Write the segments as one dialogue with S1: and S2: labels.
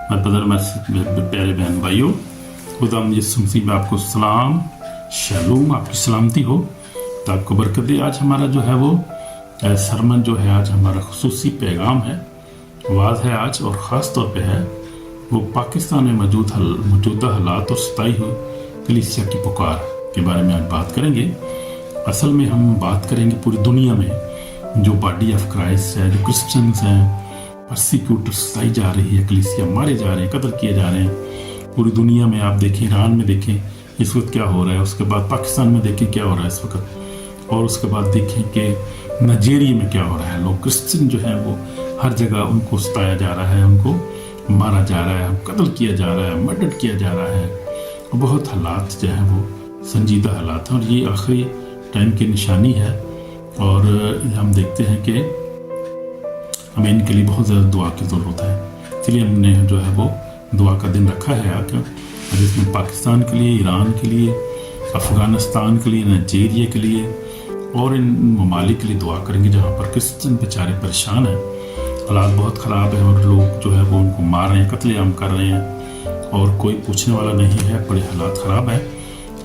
S1: मैं बदर मेरे प्यारे बहन भाइयों, खुदा यीशु मसीह में आपको सलाम शलोम, आपकी सलामती हो, तो आपको बरकत दे। आज हमारा जो है वो सरमन जो है, आज हमारा खुसूसी पैगाम है, वाज है आज, और ख़ास तौर पे है वो पाकिस्तान में मौजूदा हालात और सताई हुई कलीसिया की पुकार के बारे में आज बात करेंगे। असल में हम बात करेंगे पूरी दुनिया में जो बॉडी ऑफ क्राइस्ट है, जो क्रिश्चियंस हैं, परसिक्यूटर सताई जा रही है, कलीसिया मारे जा रहे हैं, कत्ल किए जा रहे हैं पूरी दुनिया में। आप देखें ईरान में देखें इस वक्त क्या हो रहा है, उसके बाद पाकिस्तान में देखें क्या हो रहा है इस वक्त, और उसके बाद देखें कि नाइजीरिया में क्या हो रहा है। लोग क्रिश्चियन जो हैं वो हर जगह उनको सताया जा रहा है, उनको मारा जा रहा है, कत्ल किया जा रहा है, मर्डर किया जा रहा है। बहुत हालात जो है वो संजीदा हालात हैं और ये आखिरी टाइम की निशानी है। और हम देखते हैं कि हमें इनके लिए बहुत ज़्यादा दुआ की ज़रूरत है, इसलिए हमने जो है वो दुआ का दिन रखा है आज, जिसमें पाकिस्तान के लिए, ईरान के लिए, अफ़गानिस्तान के लिए, नाइजीरिया के लिए और इन ममालिक के लिए दुआ करेंगे जहाँ पर क्रिश्चियन बेचारे परेशान हैं, हालात बहुत ख़राब है और लोग जो है वो उनको मार रहे हैं, कत्लेआम कर रहे हैं और कोई पूछने वाला नहीं है। बड़े हालात ख़राब है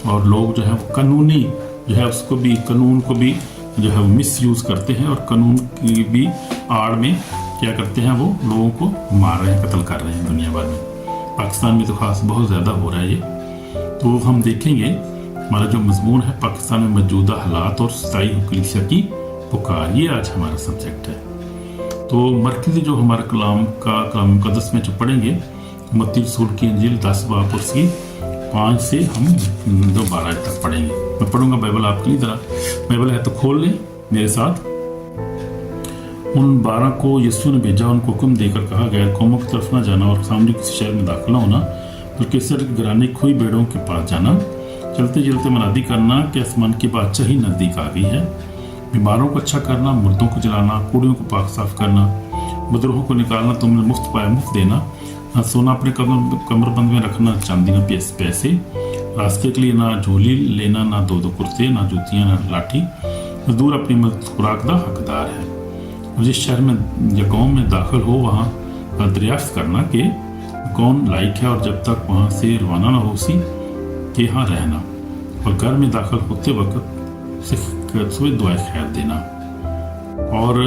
S1: और लोग जो है वो कानूनी जो है उसको भी, कानून को भी जो है वो मिस यूज़ करते हैं और कानून की भी आड़ में क्या करते हैं, वो लोगों को मार रहे हैं, कत्ल कर रहे हैं दुनिया भर में। पाकिस्तान में तो खास बहुत ज़्यादा हो रहा है ये। तो हम देखेंगे हमारा जो मजमून है पाकिस्तान में मौजूदा हालात और सताई हुई कलीसिया की पुकार, ये आज हमारा सब्जेक्ट है। तो मरकज़ी जो हमारा कलाम मुक़द्दस में जो पढ़ेंगे मत्ती रसूल की इंजील 10 बाब उसकी 5 से हम 12 तक पढ़ेंगे। मैं पढ़ूंगा बाइबल आपके लिए, ज़रा बाइबल है तो खोल लें मेरे साथ। उन 12 को यीशु ने भेजा, उनको हुक्म देकर कहा, गैर कौमों की तरफ न जाना और सामने किसी शहर में दाखिल न होना, बल्कि सर गिराने खोई भेड़ों के पास जाना, चलते चलते मनादी करना कि आसमान की बादशाही नज़दीक आ गई है। बीमारों को अच्छा करना, मुर्दों को जलाना, कूड़ियों को पाक साफ करना, बदरूहों को निकालना, तुमने मुफ्त पाया मुफ्त देना, न सोना अपने कमरबंद में रखना, चांदी न पैसे, रास्ते के लिए ना झोली लेना, ना दो कुर्ते, ना जूतियाँ, ना लाठी, मजदूर अपनी खुराक का हकदार है। और जिस शहर में या गाँव में दाखिल हो वहाँ दरियाफ्त करना कि कौन लायक है, और जब तक वहाँ से रवाना ना हो उसी के यहाँ रहना, और घर में दाखिल होते वक्त से दुआएं खैर देना, और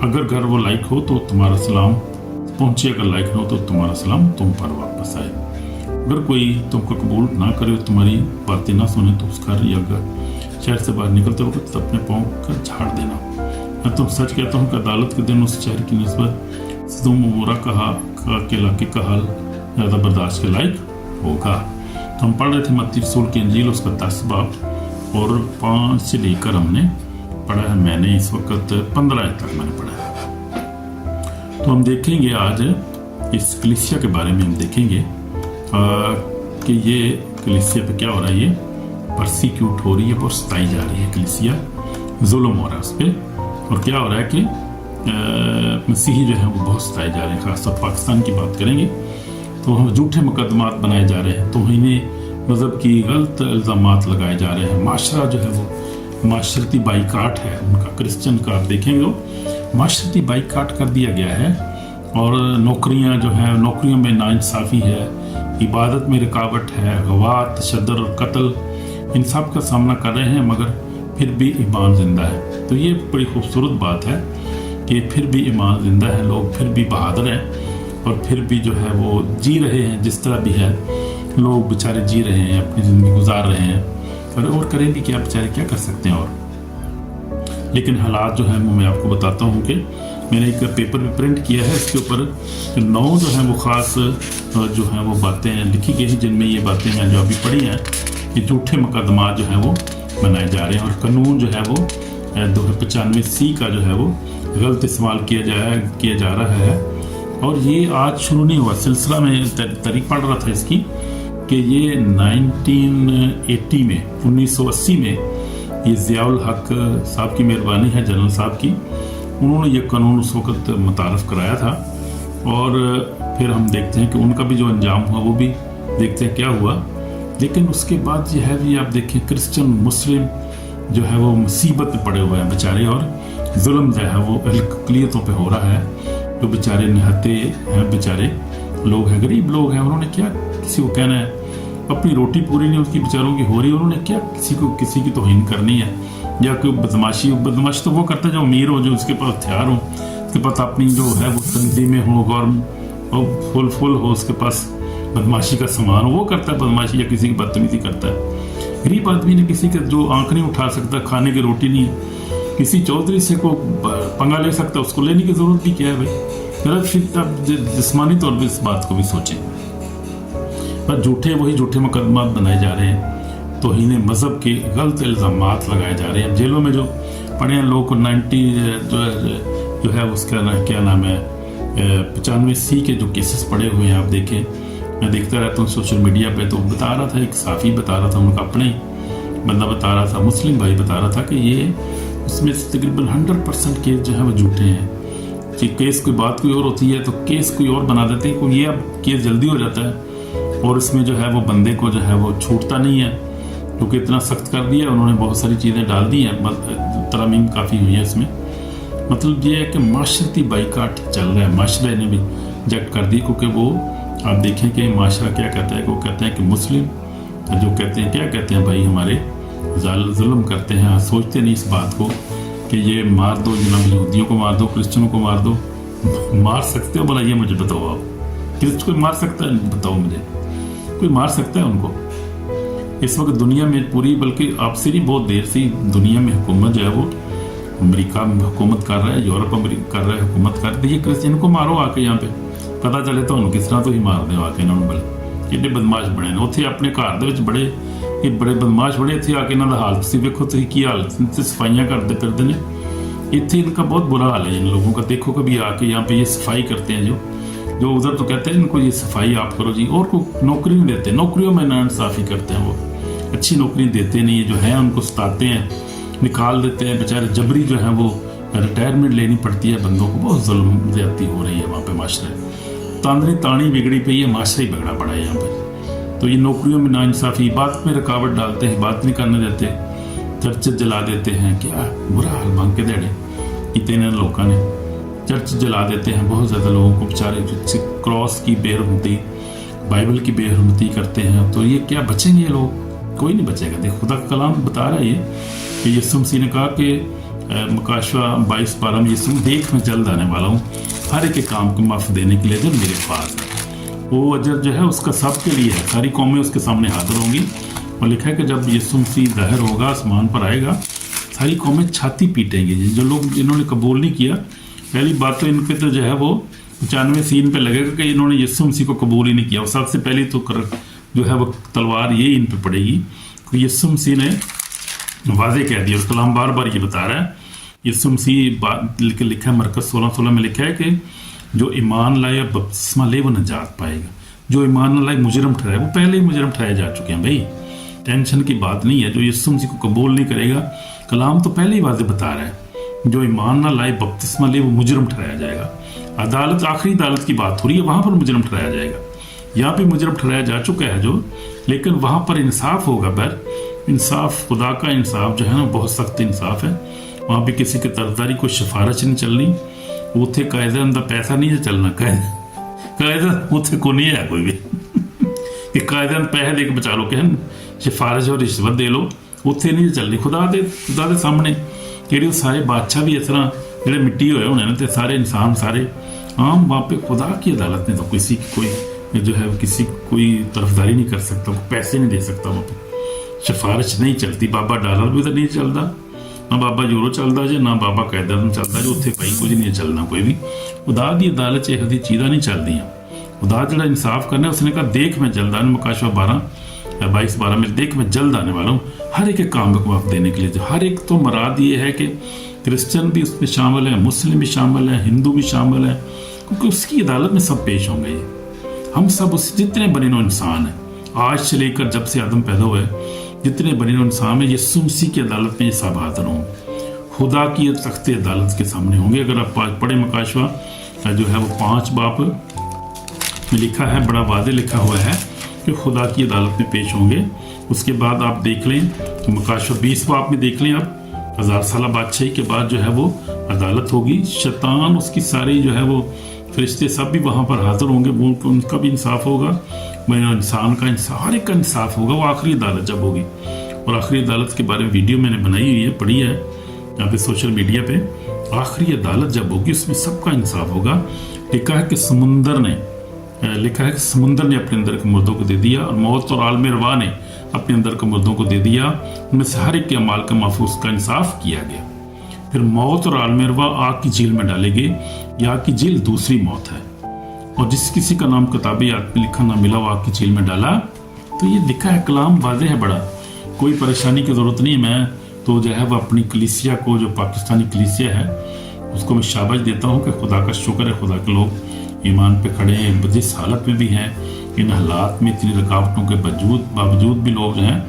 S1: अगर घर वो लायक हो तो तुम्हारा सलाम पहुँचे, अगर लायक हो तो तुम्हारा सलाम तुम पर वापस आए। अगर कोई तुमको कबूल ना करे, तुम्हारी बातें ना सुने, तो उस घर या शहर से बाहर निकलते वक्त अपने पाँव कर झाड़ देना। मैं तुम सच कहता हूँ कि अदालत के दिन उस शहर की निस्बत सदोम अमोरा के इलाके का हाल ज़्यादा बर्दाश्त के लायक होगा। तो हम पढ़ रहे थे मत्ती रसूल की इंजील उसका 10 बाब और 5 से लेकर हमने पढ़ा है, मैंने इस वक्त 15 तक मैंने पढ़ा है। तो हम देखेंगे आज इस कलीसिया के बारे में, हम देखेंगे कि ये कलीसिया पे क्या हो रहा है, ये परसिक्यूट हो रही है और सताई जा रही है कलीसिया, जुल्म हो रहा है उस पर। और क्या हो रहा है कि मसीही जो है वो बहुत सताए जा रहे हैं, खासतौर पाकिस्तान की बात करेंगे तो हम झूठे मुकदमात बनाए जा रहे हैं, तो इन्हें मज़हब की गलत इल्ज़ामात लगाए जा रहे हैं। माशरा जो है वो माशरती बाइकाट है उनका, क्रिश्चियन का आप देखेंगे माशरती बाइकाट कर दिया गया है। और नौकरियां जो हैं, नौकरियों में नाइंसाफ़ी है, इबादत में रुकावट है, गवाह, तशद्दुद और कत्ल, इन सब का सामना कर रहे हैं, मगर फिर भी ईमान ज़िंदा है। तो ये बड़ी खूबसूरत बात है कि फिर भी ईमान ज़िंदा है, लोग फिर भी बहादुर हैं और फिर भी जो है वो जी रहे हैं, जिस तरह भी है लोग बेचारे जी रहे हैं, अपनी ज़िंदगी गुजार रहे हैं। और करें भी क्या, बेचारे क्या कर सकते हैं। और लेकिन हालात जो है मैं आपको बताता हूँ कि मैंने एक पेपर में प्रिंट किया है, इसके ऊपर 9 जो है वो ख़ास जो है वो बातें लिखी गई हैं, जिनमें ये बातें मैं जो अभी पढ़ी हैं कि झूठे मुकदमा जो हैं वो बनाए जा रहे हैं, और कानून जो है वो 295C का जो है वो गलत इस्तेमाल किया जा रहा है। और ये आज शुरू नहीं हुआ, सिलसिला में तारीख पढ़ रहा था इसकी कि ये 1980 में 1980 में ये ज़ियाउल हक साहब की मेहरबानी है, जनरल साहब की, उन्होंने ये कानून उस वक़्त मुतारफ़ कराया था। और फिर हम देखते हैं कि उनका भी जो अंजाम हुआ वो भी देखते हैं क्या हुआ। लेकिन उसके बाद जो है भी आप देखें क्रिश्चियन मुस्लिम जो है वो मुसीबत में पड़े हुए हैं बेचारे, और जुल्म जो है वो अक़लियतों पे हो रहा है। जो बेचारे निहत्ते हैं, बेचारे लोग हैं, गरीब लोग हैं, उन्होंने क्या किसी को कहना है, अपनी रोटी पूरी नहीं उसकी बेचारों की हो रही है, उन्होंने क्या किसी की तौहीन करनी है या कोई बदमाशी तो वो करता है जो अमीर हो, जो उसके पास हथियार हो, उसके पास अपनी जो है वो तंजीमें हो और फुल हो, उसके पास बदमाशी का सामान हो, वो करता है बदमाशी या किसी की बदतमीजी करता है। गरीब आदमी ने किसी का जो आंख नहीं उठा सकता, खाने की रोटी नहीं है, किसी चौधरी से को पंगा ले सकता, उसको लेने की जरूरत भी क्या है भाई। जरा फिर आप जिस्मानी तौर पर इस बात को भी सोचें। पर वही झूठे मुकदमात बनाए जा रहे हैं, तौहीन मजहब के गलत इल्जामात लगाए जा रहे हैं। जेलों में जो पड़े हैं लोगों को 90 जो है उसका क्या नाम है 95C के जो केसेस पड़े हुए हैं, आप देखें, मैं देखता रहता हूँ सोशल मीडिया पे, तो बता रहा था, एक साफ़ी बता रहा था, उनका अपने बंदा बता रहा था, मुस्लिम भाई बता रहा था कि ये उसमें तकरीबन 100% केस जो है वो झूठे हैं कि केस कोई बात कोई और होती है तो केस कोई और बना देते हैं, ये अब केस जल्दी हो जाता है और इसमें जो है वो बंदे को जो है वो छूटता नहीं है, क्योंकि इतना सख्त कर दिया उन्होंने, बहुत सारी चीज़ें डाल दी हैं, तरमीम काफ़ी हुई है इसमें। मतलब ये है कि माशरती बाइकाट चल रहा है, माशरे ने भी रिजेक्ट कर दी, क्योंकि वो आप देखें कि माशरा क्या कहता है, वो कहते हैं कि मुस्लिम जो कहते हैं क्या कहते हैं भाई हमारे जुल्म करते हैं, सोचते नहीं इस बात को कि ये मार दो, जनाब यहूदियों को मार दो, क्रिश्चियनों को मार दो। मार सकते हो भला, ये मुझे बताओ आप, किसी कोई मार सकता है? बताओ मुझे, कोई मार सकता है उनको? इस वक्त दुनिया में पूरी, बल्कि आपसे नहीं बहुत देर से दुनिया में हुकूमत जो है वो अमेरिका में हुकूमत कर रहा है, यूरोप अमेरिका कर रहा है, हुकूमत कर रही है। क्रिश्चियन को मारो आके, यहाँ पे पता चले तो उन्होंने किस तरह तो ही मार दे आके, इन्होंने बल कितने बदमाश बने ने उत्थे अपने घर दे विच बड़े बदमाश बड़े, इत्थे आके इन्हों का हाल तुसीं वेखो, तुसीं की हाल सफाइयाँ करते फिरते ने, इत्थे इनका बहुत बुरा हाल है इन लोगों का। देखो कभी आके यहाँ पे ये सफाई करते हैं, जो उधर तो कहते हैं इनको ये सफाई आप करो जी, और को नौकरी नहीं देते, नौकरियों में नाइंसाफ़ी करते हैं, वो अच्छी नौकरी देते नहीं है, जो है उनको सताते हैं, निकाल देते हैं, बेचारे जबरी जो है वो रिटायरमेंट लेनी पड़ती है बंदों को, बहुत जुल्म ज़्यादती हो रही है वहाँ पे, माशरे तानी बिगड़ी पई है, माशरा ही बिगड़ा पड़ा है यहाँ पे। तो ये नौकरियों में नाइंसाफ़ी, बात में रुकावट डालते हैं, बात नहीं करने देते, चर्च जला देते हैं, क्या बुरा हाल मांग के देड़े इतने लोगों ने चर्च जला देते हैं, बहुत ज़्यादा लोगों को बेचारे क्रॉस की बेहरमती, बाइबल की बेहरमती करते हैं। तो ये क्या बचेंगे ये लोग? कोई नहीं बचेगा। देख खुदा का कलाम बता रहा है ये कि यीशु मसीह ने कहा कि मुकाशवा 22:12 में यीशु देख मैं जल्द आने वाला हूँ, हर एक काम को माफ़ देने के लिए जो मेरे पास है। वो अजर जो है उसका सबके लिए है, सारी कौमें उसके सामने हाजिर होंगी। और लिखा है कि जब यीशु मसीह ज़ाहिर होगा, आसमान पर आएगा, सारी कौमें छाती पीटेंगी। जो लोग जिन्होंने कबूल नहीं किया, पहली बात तो इन पे तो जो है वो 95 पे लगेगा कि इन्होंने यीशु मसीह को कबूल ही नहीं किया। और सबसे पहले तो जो है वो तलवार ये इन पे पड़ेगी। तो यीशु मसीह ने वाज़े कह दिया, और कलाम बार बार ये बता रहा है। यीशु मसीह लिखा है मरकज़ 16:16 में लिखा है कि जो ईमान लाए बपतिस्मा ले वो नजात पाएगा, जो ईमान न लाए मुजरम ठहराए, वो पहले ही मुजरम ठहराए जा चुके हैं भाई, टेंशन की बात नहीं है। जो यीशु मसीह को कबूल नहीं करेगा, कलाम तो पहले ही वाज़े बता रहा है, जो ईमान ना लाए बपतिस्मा ले वो मुजरम ठहराया जाएगा। अदालत, आखिरी अदालत की बात हो रही है, वहाँ पर मुजरम ठहराया जाएगा। यहाँ पे मुजरम ठहराया जा चुका है जो, लेकिन वहाँ पर इंसाफ होगा। पर इंसाफ, खुदा का इंसाफ जो है ना, बहुत सख्त इंसाफ है। वहाँ पे किसी की तरफदारी, कोई सिफारिश नहीं चलनी, उत्थे कायदे का पैसा नहीं चलना, कायदा उत्थे को नहीं है कोई भी कि कायदे पैसे दे के बचा लो, कहन सिफारिश और रिश्वत दे लो, उत्थे नहीं चलनी। खुदा दे सामने कि सारे बादशाह भी इस तरह जो मिट्टी होए होने ने, सारे इंसान सारे आम, वहाँ पे खुदा की अदालत में तो किसी की कोई जो है किसी कोई तरफदारी नहीं कर सकता, पैसे नहीं दे सकता, वहाँ पे सिफारिश नहीं चलती। बाबा डॉलर भी तो नहीं चलता, ना बाबा यूरो चलता जे, ना बाबा कायदा चलता जो, उत्थे भाई कुछ नहीं चलना कोई भी। खुदा की अदालत यह चीज़ां नहीं चलदियां। खुदा जो इंसाफ करना, उसने कहा देख मैं जल्द आने, मुकाशवा 22:12 में देख मैं जल्द आने वाला हूँ, हर एक काम को वक्त देने के लिए। जो हर एक तो मराद ये है कि क्रिश्चियन भी उसमें शामिल है, मुस्लिम भी शामिल है, हिंदू भी शामिल है, क्योंकि उसकी अदालत में सब पेश होंगे। हम सब उस जितने बने नो इंसान हैं, आज से लेकर जब से आदम पैदा हुए, जितने बने नो इंसान है, यीशु मसीह की अदालत में ये सब हाजिर हों, खुदा की तख्ते अदालत के सामने होंगे। अगर आप पढ़े मुकाशवा जो है वो 5 बाब में लिखा है, बड़ा वादे लिखा हुआ है कि खुदा की अदालत में पेश होंगे। उसके बाद आप देख लें कि मुकाशवा 20 बाब में देख लें आप, 1000 साल बादशाही के बाद जो है वो अदालत होगी। शैतान उसकी सारी जो है वो फरिश्ते सब भी वहाँ पर हाजिर होंगे, वो उनका भी इंसाफ होगा, इंसान का इंसाफ, हर एक का इंसाफ होगा। वो आखिरी अदालत जब होगी, और आखिरी अदालत के बारे में वीडियो मैंने बनाई हुई है, पढ़ी है यहाँ पे सोशल मीडिया पे। आखिरी अदालत जब होगी उसमें सबका इंसाफ होगा। लिखा है कि समुंदर ने अपने अंदर के मुर्दों को दे दिया, और मौत और आलम रवा ने अपने अंदर के मुर्दों को दे दिया, उनमें से हर एक के अमाल का महफूज का इंसाफ किया गया। फिर मौत और आलम रवा आग की झील में डालेंगे। यह आग की झील दूसरी मौत है, और जिस किसी का नाम किताब याद में लिखा ना मिला वो आग की झील में डाला। तो ये लिखा है, कलाम वाज़ेह है बड़ा, कोई परेशानी की ज़रूरत नहीं। मैं तो जो है वो अपनी कलीसिया को, जो पाकिस्तानी कलीसिया है, उसको मैं शाबाश देता हूँ कि खुदा का शुक्र है, खुदा के लोग ईमान पे खड़े हैं, जिस हालत में भी हैं, इन हालात में इतनी रुकावटों के बावजूद भी लोग जो हैं,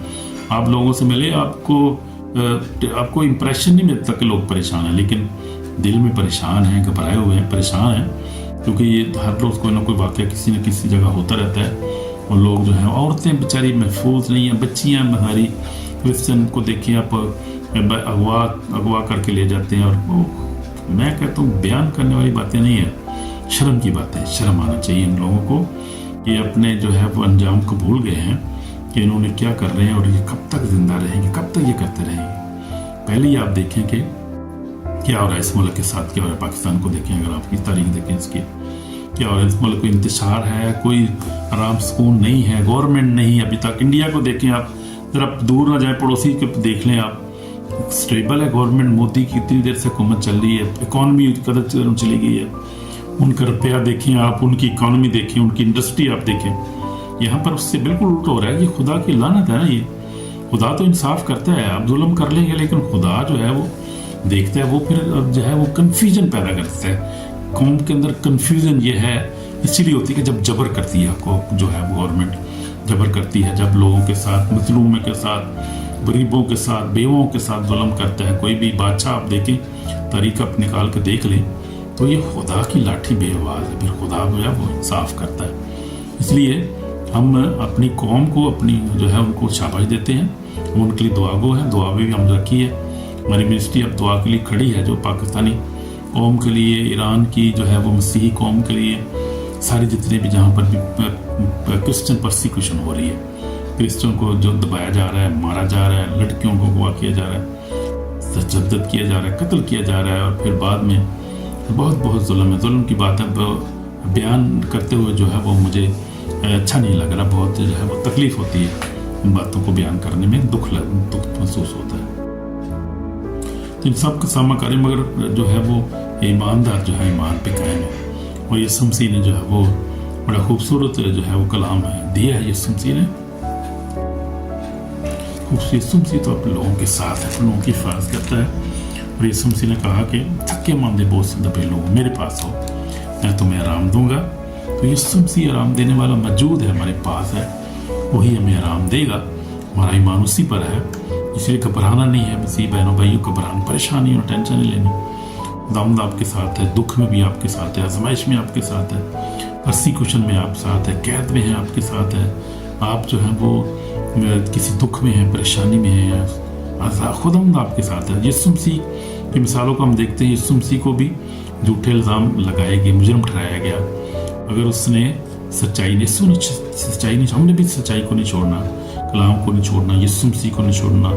S1: आप लोगों से मिले, आपको इम्प्रेशन नहीं मिलता कि लोग परेशान हैं, लेकिन दिल में परेशान हैं, घबराए हुए हैं, परेशान हैं, क्योंकि ये हर रोज़ कोई ना कोई वाक़या किसी न किसी जगह होता रहता है। और लोग जो हैं, औरतें बेचारी महफूज नहीं हैं, बच्चियाँ हमारी क्रिश्चियन को देखिए आप, अगवा करके ले जाते हैं। और मैं कहता हूँ बयान करने वाली बातें नहीं है, शर्म की बात है। शर्म आना चाहिए इन लोगों को कि अपने जो है वो अंजाम को भूल गए हैं कि इन्होंने क्या कर रहे हैं, और ये कब तक जिंदा रहेंगे, कब तक ये करते रहेंगे। पहले ही आप देखें कि क्या हो रहा है इस मुल्क के साथ, क्या हो रहा है पाकिस्तान को देखें, अगर आप की तारीख देखें इसकी, क्या हो रहा है इस मुल्क को इंतशार है, कोई आराम सुकून नहीं है, गवर्नमेंट नहीं अभी तक। इंडिया को देखें आप, जरा दूर ना जाए, पड़ोसी के देख लें आप, स्टेबल है गवर्नमेंट, मोदी की इतनी देर से हुकूमत चल रही है, इकॉनमी कदर चली गई है, उनका रुपया देखें आप, उनकी इकॉनमी देखें, उनकी इंडस्ट्री आप देखें। यहाँ पर उससे बिल्कुल उल्टा हो रहा है। ये खुदा की लानत है ना, ये खुदा तो इंसाफ करता है, आप जुल्म कर लेंगे, लेकिन खुदा जो है वो देखता है, वो फिर जो है वो कन्फ्यूजन पैदा करता है। कौम के अंदर कन्फ्यूजन ये है इसीलिए होती है कि जब जबर करती है आपको, जो है वो गवर्नमेंट जबर करती है, जब लोगों के साथ, मजलूमों के साथ, गरीबों के साथ, बेवों के साथ जुल्म करता है। कोई भी बादशाह आप देखें, तारीख आप निकाल के देख लें, तो ये खुदा की लाठी बेआवाज़ है, फिर खुदा जो है वो इंसाफ करता है। इसलिए हम अपनी कौम को, अपनी जो है उनको शाबाश देते हैं, उनके लिए दुआ गो है, दुआ भी हम रखी है। हमारी मिनिस्ट्री अब दुआ के लिए खड़ी है, जो पाकिस्तानी कौम के लिए, ईरान की जो है वो मसीही कौम के लिए, सारे जितने भी जहाँ पर भी क्रिश्चियन परसिक्यूशन हो रही है, क्रिश्चियन को जो दबाया जा रहा है, मारा जा रहा है, लड़कियों को अगवा किया जा रहा है, तशद्दुद किया जा रहा है, कत्ल किया जा रहा है, और फिर बाद में बहुत जुल्म है। जुल्म की बात है बयान करते हुए जो है वो मुझे अच्छा नहीं लग रहा, बहुत जो है वो तकलीफ होती है इन बातों को बयान करने में, दुख महसूस होता है। तो इन सब का सामना करें, मगर जो है वो ईमानदार जो है ईमान पे कायम है। और यीशु मसीह ने जो है वो बड़ा खूबसूरत जो है वो कलाम है दिया है यीशु मसीह ने। यीशु मसीह तो अपने लोगों के साथ है, अपने लोगों की हिफाजत करता है। और यीशु मसीह ने कहा कि थके मांदे बोझ से दबे लोग मेरे पास हो, मैं तुम्हें आराम दूंगा। तो यीशु मसीह आराम देने वाला मौजूद है, हमारे पास है, वही हमें आराम देगा। हमारा ईमान उसी पर है, इसलिए घबराना नहीं है। मसीह बहनों भाइयों, घबराना, परेशानी और टेंशन नहीं लेनी। खुदावंद आपके साथ है, दुख में भी आपके साथ है, आजमाइश में आपके साथ है, परसिक्यूशन में आप साथ है, कैद में है आपके साथ है। आप जो है वो किसी दुख में है, परेशानी में है, खुदावंद आपके साथ है। यीशु मसीह की मिसालों को हम देखते हैं। यीशु मसीह को भी झूठे इल्ज़ाम लगाए गए, मुजरिम ठहराया गया, अगर उसने सच्चाई नहीं, हमने भी सच्चाई को नहीं छोड़ना, कलाम को नहीं छोड़ना, यीशु मसीह को नहीं छोड़ना,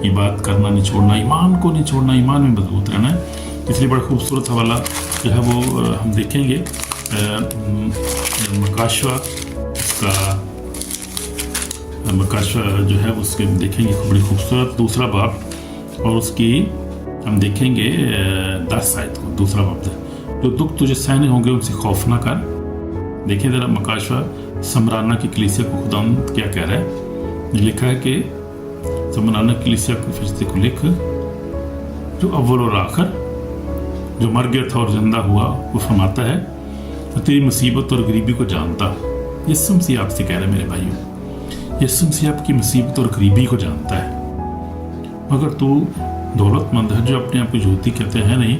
S1: इबादत करना नहीं छोड़ना, ईमान को नहीं छोड़ना, ईमान में मजबूत रहना है। इसलिए बड़ा खूबसूरत हवाला जो है वो हम देखेंगे मकाशवा जो है उसके देखेंगे, बड़ी खूबसूरत दूसरा बाब, और उसकी हम देखेंगे 10 आयत को, दूसरा बाब, जो दुख तुझे सहने होंगे उनसे खौफ ना कर। देखिए जरा मकाशवा समराना की कलीसिया को खुदा क्या कह रहा है। लिखा है कि समराना की कलीसिया के फरिश्ते को लिख, जो अव्वल और आखिर, जो मर गया था और जिंदा हुआ, वो फरमाता है तेरी मुसीबत और गरीबी को जानता। यीशु मसीह आपसे कह रहे मेरे भाइयों, यीशु मसीह आपकी मुसीबत और गरीबी को जानता है। मगर तू दौलतमंद है, जो अपने आप को यहूदी कहते हैं नहीं,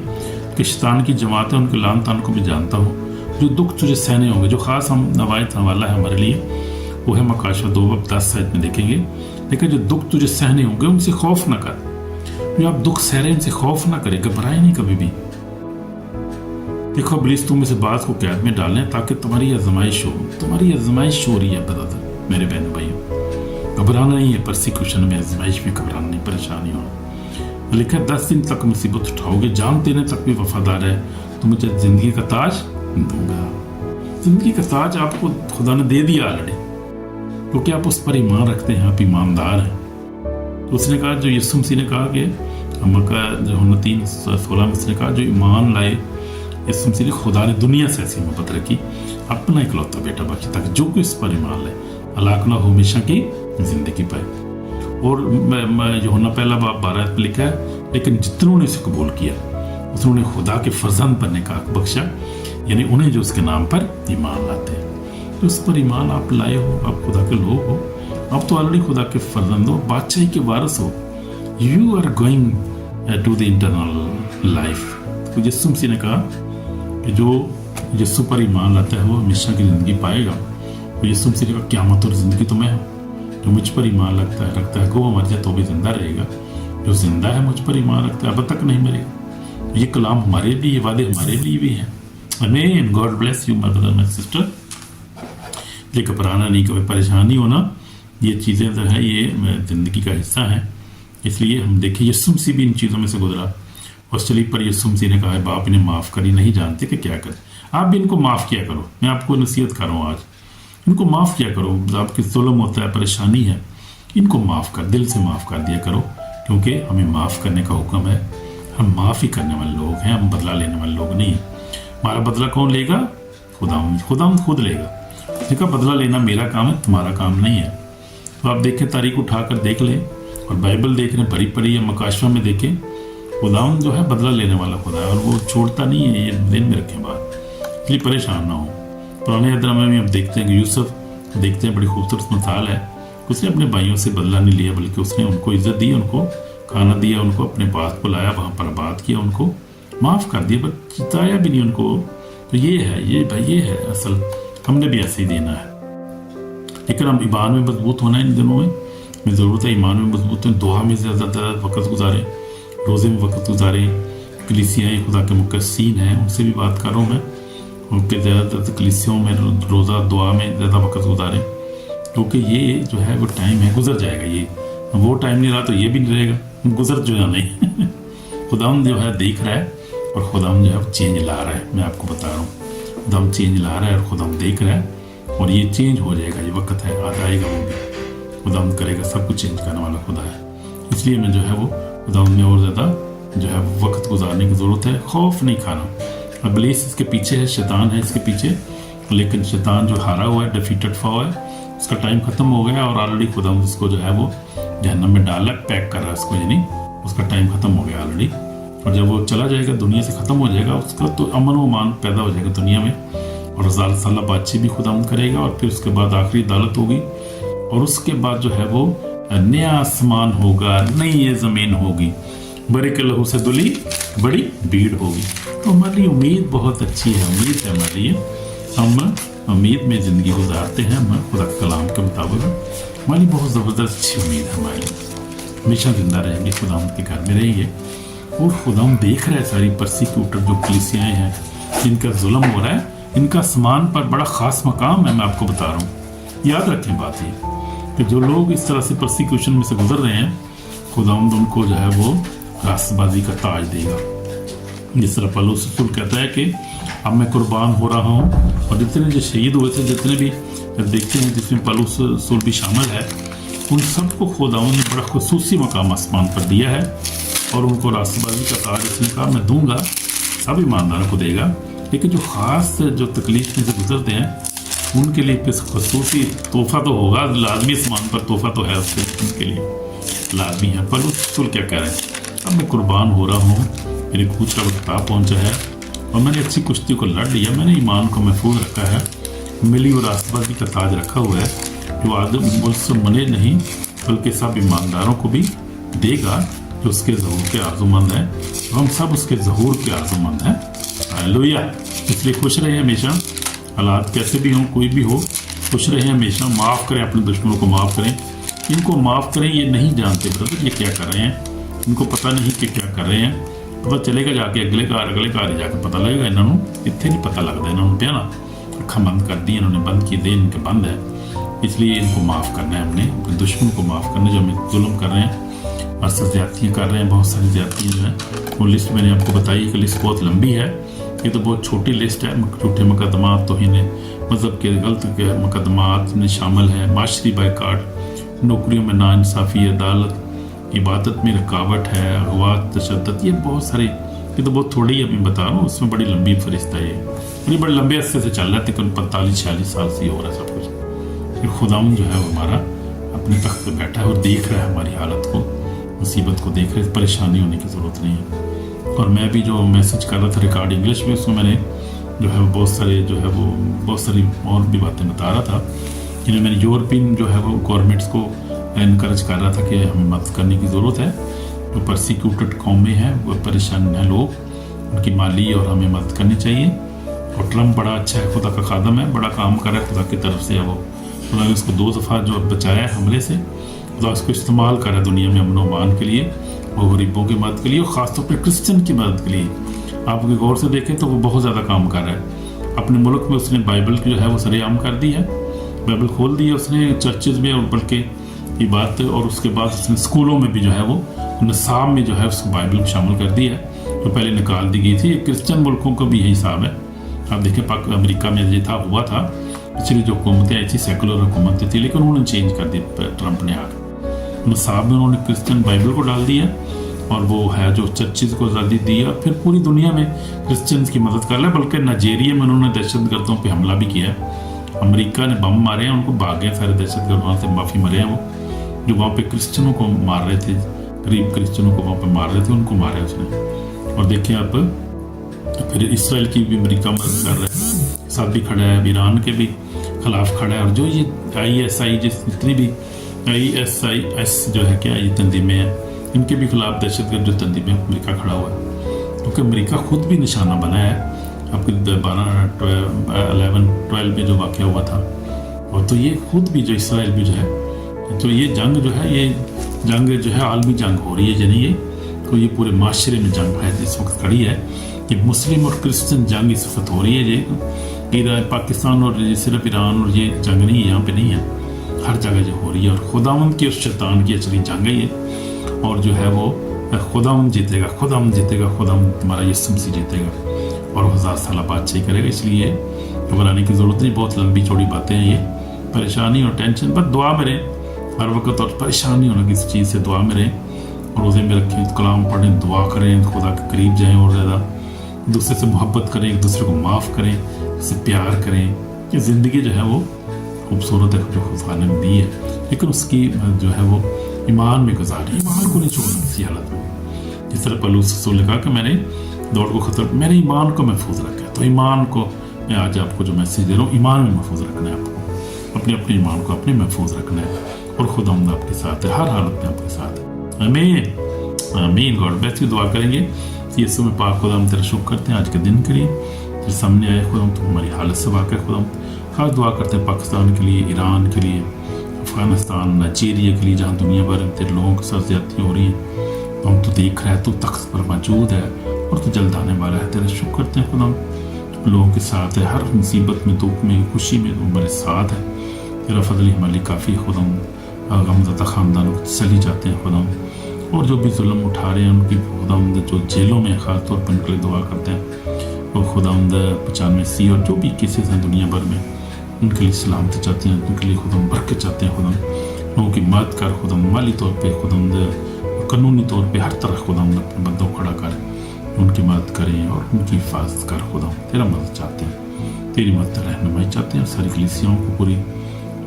S1: कि शैतान की जमात है, उनके लान तान को भी जानता हूँ। जो दुख तुझे सहने होंगे, जो खास हम नवायत वाला है हमारे लिए, वो है मकाशवा 2:10 में देखेंगे। लेकिन जो दुख तुझे सहने होंगे उनसे खौफ ना कर। जो आप दुख सह रहे हैं इनसे खौफ ना करें, घबराए नहीं कभी भी। देखो इब्लीस तुम इस बात को कैद में डालने ताकि तुम्हारी आजमाइश हो। तुम्हारी आजमाइश हो रही है ब्रदर, मेरे बहन भाइयों। घबराना नहीं है, परसिक्यूशन में, आजमाइश में घबराना नहीं, परेशानी होना। लिखा 10 दिन तक मुसीबत उठाओगे, जान देने तक भी वफादार है तो मुझे जिंदगी का ताज दूंगा। जिंदगी का ताज आपको खुदा ने दे दिया ऑलरेडी, क्योंकि आप उस पर ईमान रखते हैं, आप ईमानदार हैं। तो उसने कहा, जो यीशु मसीह ने कहा कि मक्का जो 3:16 में उसने कहा, जो ईमान लाए, यीशु मसीह ने खुदा ने दुनिया से ऐसी मोहब्बत रखी, अपना इकलौता बेटा बख्शा ताकि जो कोई इस पर ईमान लाए हलाक ना हो, हमेशा की जिंदगी पाए। और यूहन्ना 1:12 में लिखा है, लेकिन जितनों ने इसे कबूल किया उसने खुदा के फर्जंद बनने का हक बख्शा, यानी उन्हें जो उसके नाम पर ईमान लाते हैं। तो उस पर ईमान आप लाए हो, आप खुदा के लोग हो, आप तो ऑलरेडी खुदा के फर्जंद हो, बादशाही के वारिस हो। You are going to the internal life. तो यीशु मसीह ने कहा कि जो यीशु पर ईमान लाता है वो हमेशा की ज़िंदगी पाएगा। तो यीशु मसीह ने कहा, क़यामत और ज़िंदगी तो मैं हूँ। जो मुझ पर ईमान रखता है वो मर जाए तो भी जिंदा रहेगा। जो जिंदा है मुझ पर ईमान रखता है अब तक नहीं मरेगा। ये कलाम हमारे लिए, ये वादे हमारे लिए भी हैं। आमीन। God bless you my brother my sister. ये घबराना नहीं, कभी परेशान नहीं होना। ये चीज़ें जो है ये ज़िंदगी का हिस्सा है। इसलिए हम देखिए यीशु मसीह भी इन चीज़ों में से गुजरा और सलीब पर यीशु मसीह ने कहा, बाप इन्हें माफ़ करी, नहीं जानते कि क्या करें। आप भी इनको माफ़ किया करो। मैं आपको नसीहत कर रहा हूँ आज, इनको माफ़ किया करो। आपके जुल्म होता है, परेशानी है, इनको माफ़ कर, दिल से माफ़ कर दिया करो, क्योंकि हमें माफ़ करने का हुक्म है। हम माफ़ ही करने वाले लोग हैं, हम बदला लेने वाले लोग नहीं हैं। हमारा बदला कौन लेगा? खुदा खुद लेगा। देखा, बदला लेना मेरा काम है, तुम्हारा काम नहीं है। तो आप देखें, तारीख उठाकर देख लें और बाइबल देख रहे पढ़ी पढ़ी या मकाशवा में देखें, खुदा जो है बदला लेने वाला खुदा है और वो छोड़ता नहीं है। ये दिन में रखें बात, इसलिए परेशान ना हो। पुराने अहदनामे में हम देखते हैं कि यूसुफ देखते हैं, बड़ी खूबसूरत मिसाल है। उसने अपने भाइयों से बदला नहीं लिया, बल्कि उसने उनको इज्जत दी, उनको खाना दिया, उनको अपने पास बुलाया, वहाँ पर बात किया, उनको माफ़ कर दिया, पर चिताया भी नहीं उनको। तो ये है, ये भाई ये है असल, हमने भी ऐसे ही देना है। लेकिन हम ईमान में मजबूत होना है इन दिनों में ज़रूरत है। ईमान में मजबूत हों, दुआ में ज़्यादा वक्त गुजारें, रोज़े में वक्त गुजारें। कलीसियाँ खुदा के मुकस्सीन हैं, उनसे भी बात कर रहा हूँ मैं, उनके ज़्यादातर कलीसियों में रोज़ा दुआ में ज़्यादा वक्त गुजारें, क्योंकि ये जो है वो टाइम है, गुजर जाएगा। ये वो टाइम नहीं रहा तो ये भी नहीं रहेगा, गुजर जो है नहीं। खुदाम जो है देख रहा है और खुदाम जो है चेंज ला रहा है। मैं आपको बता रहा हूँ, खुदाम चेंज ला रहा है और खुदाम देख रहा है और ये चेंज हो जाएगा। ये वक्त है, आ जाएगा वो भी। खुदाम करेगा, सब कुछ चेंज करने वाला खुदा है। इसलिए मैं जो है वो खुदाम में और ज़्यादा जो है वक्त गुजारने की ज़रूरत है। खौफ नहीं खाना। इब्लीस इसके पीछे है, शैतान है इसके पीछे, लेकिन शैतान जो हारा हुआ है, डिफीटेड फॉ है, उसका टाइम ख़त्म हो गया और ऑलरेडी खुदाम उसको जो है वो जहन्नम में डाला, पैक कर रहा है उसको, यानी उसका टाइम ख़त्म हो गया ऑलरेडी। और जब वो चला जाएगा, दुनिया से ख़त्म हो जाएगा, उसका तो अमन व मान पैदा हो जाएगा दुनिया में। और हज़ार साल बादशाही भी खुदा करेगा और फिर उसके बाद आखिरी अदालत होगी और उसके बाद जो है वो नया आसमान होगा, नई ज़मीन होगी, बड़े के लहू से धुली बड़ी भीड़ होगी। तो हमारी उम्मीद बहुत अच्छी है, उम्मीद है हमारी लिए, हम उम्मीद में ज़िंदगी गुजारते हैं। हम खुदा के कलाम के मुताबिक हमारी बहुत ज़बरदस्त अच्छी उम्मीद है हमारी, हमेशा जिंदा रहेंगे, खुदा के घर में रहेंगे। और खुदा देख रहे हैं सारी परसिक्यूटर जो कलीसियाएँ हैं, जिनका जुल्म हो रहा है, इनका आसमान पर बड़ा ख़ास मकाम है। मैं आपको बता रहा हूँ, याद रखें बात ये कि जो लोग इस तरह से परसिक्यूशन में से गुजर रहे हैं, खुदावंद उनको जो है वो रास्तबाजी का ताज देगा। जिस तरह पौलुस रसूल कहता है कि अब मैं कुर्बान हो रहा हूँ, और जितने जो शहीद हुए थे, जितने भी देखते हैं जिसमें पौलुस रसूल भी शामिल है, उन सबको खुदावंद ने बड़ा खुसूसी मकाम आसमान पर दिया है और उनको रास्तबाजी का ताज इसने कहा मैं दूंगा, सब ईमानदारों को देगा। लेकिन जो ख़ास जो तकलीफ में से गुजरते हैं उनके लिए खसूसी तोहफा तो होगा, लाजमी आसमान पर तोहफा तो है उसके, उनके लिए लाजमी है। पर रसूल क्या कह रहे हैं, अब मैं कुर्बान हो रहा हूँ, मेरे कूच का वक्त आ पहुँचा है और मैंने अच्छी कुश्ती को लड़ लिया, मैंने ईमान को महफूज रखा है, मिली और रास्तबाजी का ताज रखा हुआ है, जो आदम मुझसे मने नहीं बल्कि सब ईमानदारों को भी देगा जो उसके ज़हूर के आर्ज़ूमंद हैं। तो हम सब उसके ज़हूर के आर्ज़ूमंद हैं। हालेलुया। इसलिए खुश रहें हमेशा, हालात कैसे भी हों, कोई भी हो, खुश रहें हमेशा। माफ़ करें, अपने दुश्मनों को माफ़ करें, इनको माफ़ करें। ये नहीं जानते ब्रदर ये क्या कर रहे हैं, इनको पता नहीं कि क्या कर रहे हैं, ਪਤਾ ਚੱਲੇਗਾ ਜਾ ਕੇ ਅਗਲੇ ਘਰ ਹੀ ਜਾ ਕੇ ਪਤਾ ਲੱਗੇਗਾ। ਇਹਨਾਂ ਨੂੰ ਇੱਥੇ ਨਹੀਂ ਪਤਾ ਲੱਗਦਾ, ਇਹਨਾਂ ਨੂੰ ਪਿਆ ਨਾ अखा बंद कर दी इन्होंने, बंद की दे इनके बंद है, इसलिए इनको माफ़ करना है हमने, अपने दुश्मन को माफ़ करना जो हमें जुल्म कर रहे हैं और ज्यादतियाँ कर रहे हैं। बहुत सारी ज्यादतियाँ जो है वो लिस्ट मैंने आपको बताई कि लिस्ट बहुत लंबी है, ये तो बहुत छोटी लिस्ट है। झूठे मुकदमात, तौहीन मज़हब के गलत के मुकदमात में शामिल है, माशरी बाइकाट, नौकरियों में नाइंसाफ़ी, अदालत, इबादत में रुकावट है, अगवा, तशद्दुद, ये बहुत सारी, ये तो बहुत थोड़ी है मैं बता रहा हूँ, उसमें बड़ी लंबी फरिश्ता है ये बड़े लंबे अरसे से चल रहा है, तकरीबन 45-46 साल से हो रहा है सब कुछ। फिर खुदावंद जो है वो हमारा अपने तख्त पे बैठा है और देख रहा है हमारी हालत को, मुसीबत को देख रहे, परेशानी होने की ज़रूरत नहीं है। और मैं भी जो मैसेज कर रहा था रिकॉर्ड इंग्लिश में, उसमें मैंने जो है बहुत सारे जो है वो बहुत सारी और भी बातें बता रहा था, जिन्हें मैंने यूरोपियन जो है वो गवर्नमेंट्स को इनकरेज कर रहा था कि हमें मदद करने की ज़रूरत है। जो परसिक्यूटेड कौमें हैं, वो परेशान हैं लोग, उनकी माली और हमें मदद करनी चाहिए। और ट्रम्प बड़ा अच्छा है, खुदा का खादम है, बड़ा काम कर रहा है खुदा की तरफ से है वो। खुदा ने उसको 2 दफ़ा जो बचाया है हमले से, खुदा उसको इस्तेमाल कर रहा है दुनिया में अमन व अमान के लिए और गरीबों की मदद के लिए और ख़ासतौर पर क्रिश्चियन की मदद के लिए। आप गौर से देखें तो वो बहुत ज़्यादा काम कर रहा है। अपने मुल्क में उसने बाइबल की जो है वो सरेआम कर दी है, बाइबल खोल दी है उसने चर्चेज़ में, और बल्कि ये बात, और उसके बाद उसने स्कूलों में भी जो है वो निसाब में जो है उसको बाइबल को शामिल कर दी है, जो पहले निकाल दी गई थी। क्रिश्चियन मुल्कों का भी यही हिसाब है। आप देखें अमेरिका में ये हुआ था, पिछली जो हुकूमतें आई थी सेकुलर हुकूमतें थी, लेकिन उन्होंने चेंज कर दी ट्रंप ने आकर। निसाब में उन्होंने क्रिश्चियन बाइबल को डाल दिया और वो है जो चर्चेज़ को आज़ादी दी है, और फिर पूरी दुनिया में क्रिश्चियंस की मदद कर रहा है। बल्कि नाइजीरिया में उन्होंने दहशतगर्दों पर हमला भी किया है, अमेरिका ने बम मारे हैं, उनको भाग गए सारे दहशतगर्द वहाँ से, माफ़ी मरे हैं वो, जो वहाँ पे क्रिश्चियनों को मार रहे थे, गरीब क्रिश्चियनों को वहाँ पे मार रहे थे, उनको मारे उसने। और देखिए आप फिर इसराइल की भी अमेरिका मदद कर रहा है, साथ भी खड़ा है, ईरान के भी खिलाफ खड़ा है। और जो ये ISI जितनी भी ISIS जो है क्या ये तंजीमें हैं, इनके भी खिलाफ दहशतगर्द जो तंजीमें अमेरिका खड़ा हुआ है, क्योंकि अमेरिका खुद भी निशाना बना है। आपके 11-12 में जो वाक़या हुआ था, और तो ये खुद भी जो इसराइल भी जो है, तो ये जंग जो है, ये जंग जो है आलमी जंग हो रही है, यानी ये तो ये पूरे माशरे में जंग है इस वक्त खड़ी है। ये मुस्लिम और क्रिश्चियन जंग इस वक्त हो रही है। ये पाकिस्तान और ये सिर्फ ईरान और ये जंग नहीं है, यहाँ पे नहीं है, हर जगह जो हो रही है। और खुदावंद की और शैतान की असली जंग है ये, और जो है वो खुदावंद जीतेगा, खुदावंद जीतेगा, खुदावंद तुम्हारा यीशु मसीह जीतेगा और 1000 साल बादशाही करेगा। इसलिए घबराने की ज़रूरत नहीं, बहुत लंबी चौड़ी बातें हैं ये। परेशानी और टेंशन, बस दुआ में रहें हर वक्त, और परेशानी होना किसी चीज़ से दुआ में रहें, और रोज़े में रखें, कलाम पढ़ें, दुआ करें, खुदा के करीब जाएँ और ज़्यादा, दूसरे से मोहब्बत करें, एक दूसरे को माफ़ करें, उससे प्यार करें। ये ज़िंदगी जो है वो खूबसूरत है जो खुदा ने दी है, लेकिन उसकी जो है वो ईमान में गुजारें, ईमान को नहीं छोड़ना किसी हालत में। जिस तरह पौलुस रसूल ने कहा कि मैंने दौड़ को ख़त्म, मेरे ईमान को महफूज रखा है। तो ईमान को मैं आज आपको जो मैसेज दे रहा हूँ, ईमान में महफूज रखना है आपको, अपने ईमान को अपने महफूज रखना है, और खुदावंद आपके साथ है, हर हालत में आपके साथ है। आमीन आमीन। God bless you. दुआ करेंगे यीशु में पाक खुदा हम तेरा शुक्र करते हैं आज के दिन के लिए, तेरे सामने आए खुदा, तुम हमारी हालत से वाक़िफ़ खुदा। खास दुआ करते हैं पाकिस्तान के लिए, ईरान के लिए, अफ़गानिस्तान, नाइजीरिया के लिए, जहाँ दुनिया भर में तेरे लोगों के साथ ज़्यादतियाँ हो रही हैं। तो हम तो देख रहा है, तू तख्त पर मौजूद है और तू जल्द आने वाला है। तेरा शुक्र करते हैं खुदा, लोगों के साथ है, हर मुसीबत में, दुख में, खुशी में तू हमारे साथ है। तेरा फजल हमारे लिए काफ़ी खुदा। गमज़दा ख़ानदानों को तसल्ली चाहते हैं खुदा, और जो भी जुल्म उठा रहे हैं उनकी खुदावंद, जो जेलों में ख़ास तौर पर उनके लिए दुआ करते हैं, और खुदावंद 95C और जो भी केसेस हैं दुनिया भर में, उनके लिए सलामती चाहते हैं, उनके लिए खुदा बरकत चाहते हैं खुदा। लोगों की मदद कर खुदा, माली तौर पर खुदावंद, कानूनी तौर पर हर तरह खुदावंद अपने बंदों खड़ा कर उनकी मदद करें और उनकी हिफाजत कर खुदा। तेरा मदद चाहते हैं, तेरी मदद रहनुमाई चाहते हैं। सारी कलीसियाओं को, पूरी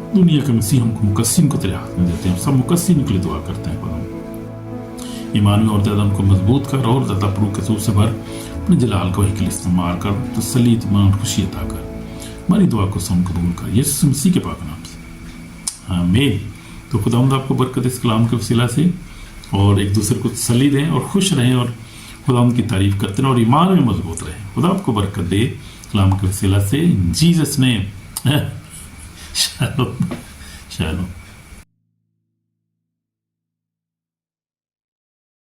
S1: दुनिया के मसीहों को, मुकस्सिन को तेरे हाथ में देते हैं। सब मुकस्सिन के लिए दुआ करते हैं खुदा, ईमान में और ज़्यादा उनको मजबूत कर, और ज़्यादा प्रूफ के सूर से भर, अपने जलाल को ही इस्तेमाल कर, तसल्ली, इत्मीनान, खुशी अता कर। हमारी दुआ को सुन कबूल कर, यीशु मसीह के पाक नाम से आमीन। तो खुदावंद आपको बरकत इस कलाम के वसीला से, और एक दूसरे को तसल्ली दें और खुश रहें, और खुदावंद की तारीफ करते रहें, और ईमान में मजबूत रहें। खुदा आपको बरकत दे कलाम के वसीला से, जीसस नेम। Shalom shalom.